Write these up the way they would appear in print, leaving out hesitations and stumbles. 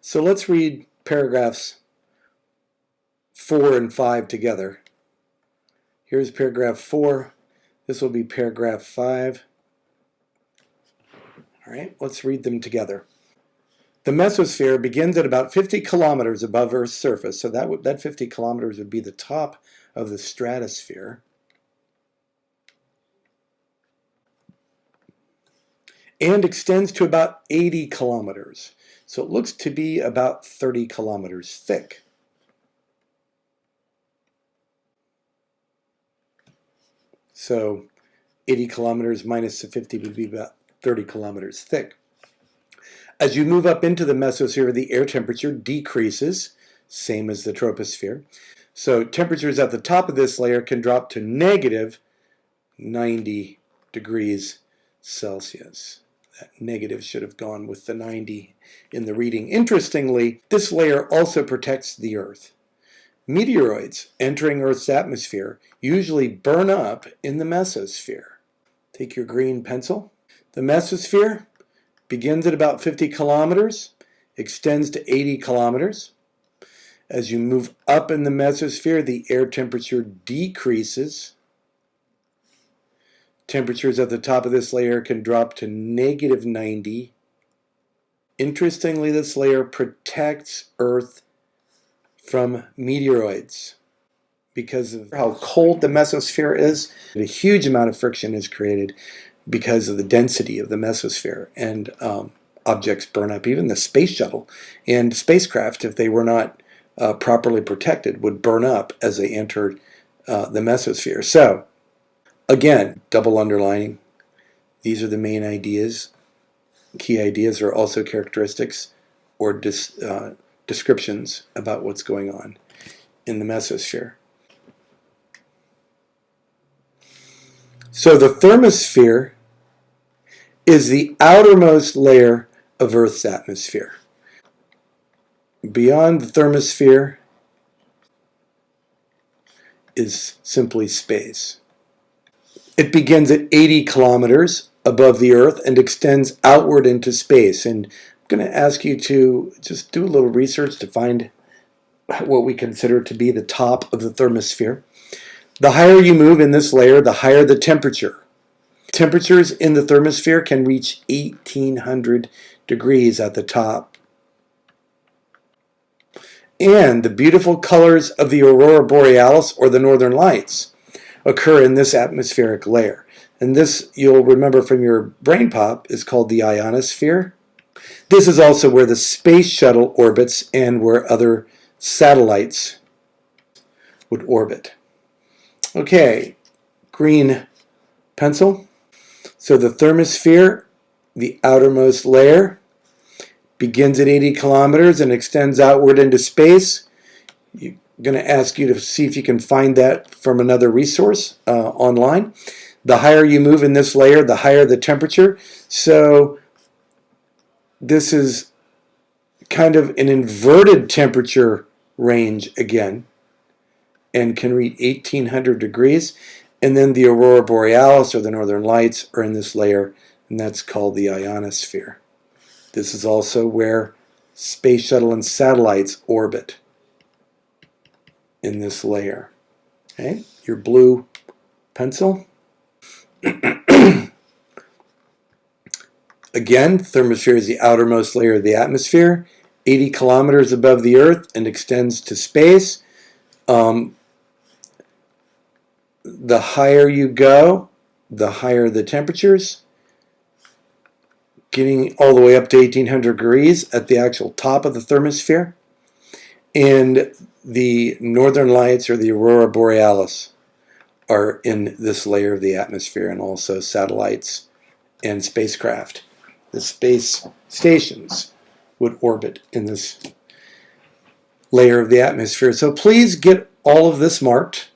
So let's read paragraphs 4 and 5 together. Here's paragraph 4. This will be paragraph 5. All right, let's read them together. The mesosphere begins at about 50 kilometers above Earth's surface. So that 50 kilometers would be the top of the stratosphere. And extends to about 80 kilometers. So it looks to be about 30 kilometers thick. So 80 kilometers minus the 50 would be about 30 kilometers thick. As you move up into the mesosphere, the air temperature decreases, same as the troposphere. So temperatures at the top of this layer can drop to negative 90 degrees Celsius. That negative should have gone with the 90 in the reading. Interestingly, this layer also protects the Earth. Meteoroids entering Earth's atmosphere usually burn up in the mesosphere. Take your green pencil. The mesosphere begins at about 50 kilometers, extends to 80 kilometers. As you move up in the mesosphere, the air temperature decreases. Temperatures at the top of this layer can drop to negative 90. Interestingly, this layer protects Earth from meteoroids. Because of how cold the mesosphere is, a huge amount of friction is created because of the density of the mesosphere, and objects burn up. Even the space shuttle and spacecraft, if they were not properly protected, would burn up as they entered the mesosphere. So, again, double underlining. These are the main ideas. Key ideas are also characteristics or descriptions about what's going on in the mesosphere. So the thermosphere is the outermost layer of Earth's atmosphere. Beyond the thermosphere is simply space. It begins at 80 kilometers above the Earth and extends outward into space. And I'm going to ask you to just do a little research to find what we consider to be the top of the thermosphere. The higher you move in this layer, the higher the temperature. Temperatures in the thermosphere can reach 1800 degrees at the top. And the beautiful colors of the aurora borealis, or the northern lights, occur in this atmospheric layer. And this, you'll remember from your brain pop, is called the ionosphere. This is also where the space shuttle orbits and where other satellites would orbit. Okay, green pencil. So the thermosphere, the outermost layer, begins at 80 kilometers and extends outward into space. I'm going to ask you to see if you can find that from another resource online. The higher you move in this layer, the higher the temperature. So this is kind of an inverted temperature range again, and can reach 1800 degrees. And then the aurora borealis, or the northern lights, are in this layer, and that's called the ionosphere. This is also where space shuttle and satellites orbit, in this layer. Okay, your blue pencil. Again, thermosphere is the outermost layer of the atmosphere, 80 kilometers above the Earth, and extends to space. The higher you go, the higher the temperatures, getting all the way up to 1800 degrees at the actual top of the thermosphere. And the northern lights, or the aurora borealis, are in this layer of the atmosphere, and also satellites and spacecraft. The space stations would orbit in this layer of the atmosphere. So please get all of this marked.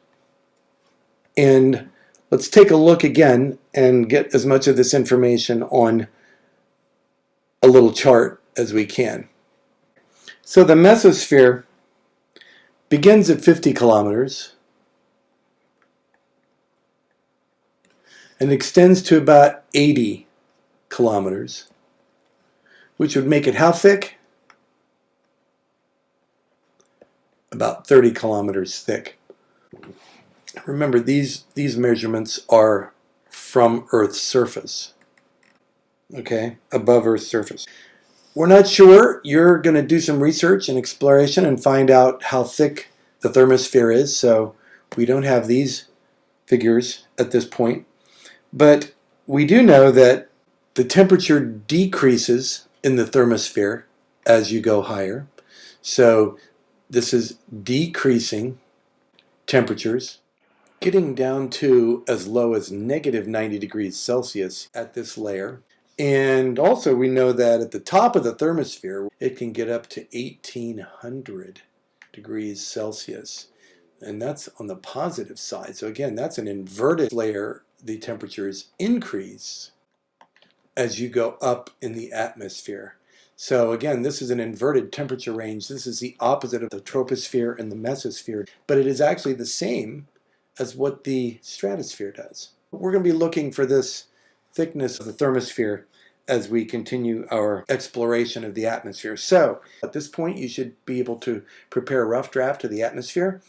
And let's take a look again and get as much of this information on a little chart as we can. So the mesosphere begins at 50 kilometers and extends to about 80 kilometers, which would make it how thick? about 30 kilometers thick. Remember, these measurements are from Earth's surface, okay, above Earth's surface. We're not sure. You're going to do some research and exploration and find out how thick the thermosphere is, so we don't have these figures at this point. But we do know that the temperature decreases in the thermosphere as you go higher. So this is decreasing temperatures, getting down to as low as negative 90 degrees Celsius at this layer. And also we know that at the top of the thermosphere, it can get up to 1800 degrees Celsius. And that's on the positive side. So again, that's an inverted layer. The temperatures increase as you go up in the atmosphere. So again, this is an inverted temperature range. This is the opposite of the troposphere and the mesosphere, but it is actually the same as what the stratosphere does. We're going to be looking for this thickness of the thermosphere as we continue our exploration of the atmosphere. So at this point, you should be able to prepare a rough draft of the atmosphere.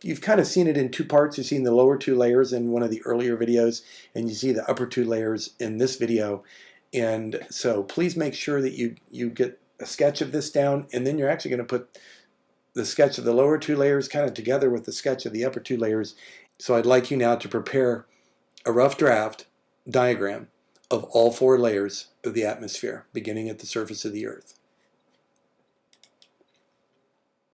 You've kind of seen it in two parts. You've seen the lower two layers in one of the earlier videos, and you see the upper two layers in this video. And so please make sure that you get a sketch of this down, and then you're actually going to put the sketch of the lower two layers kind of together with the sketch of the upper two layers. So I'd like you now to prepare a rough draft diagram of all four layers of the atmosphere, beginning at the surface of the Earth.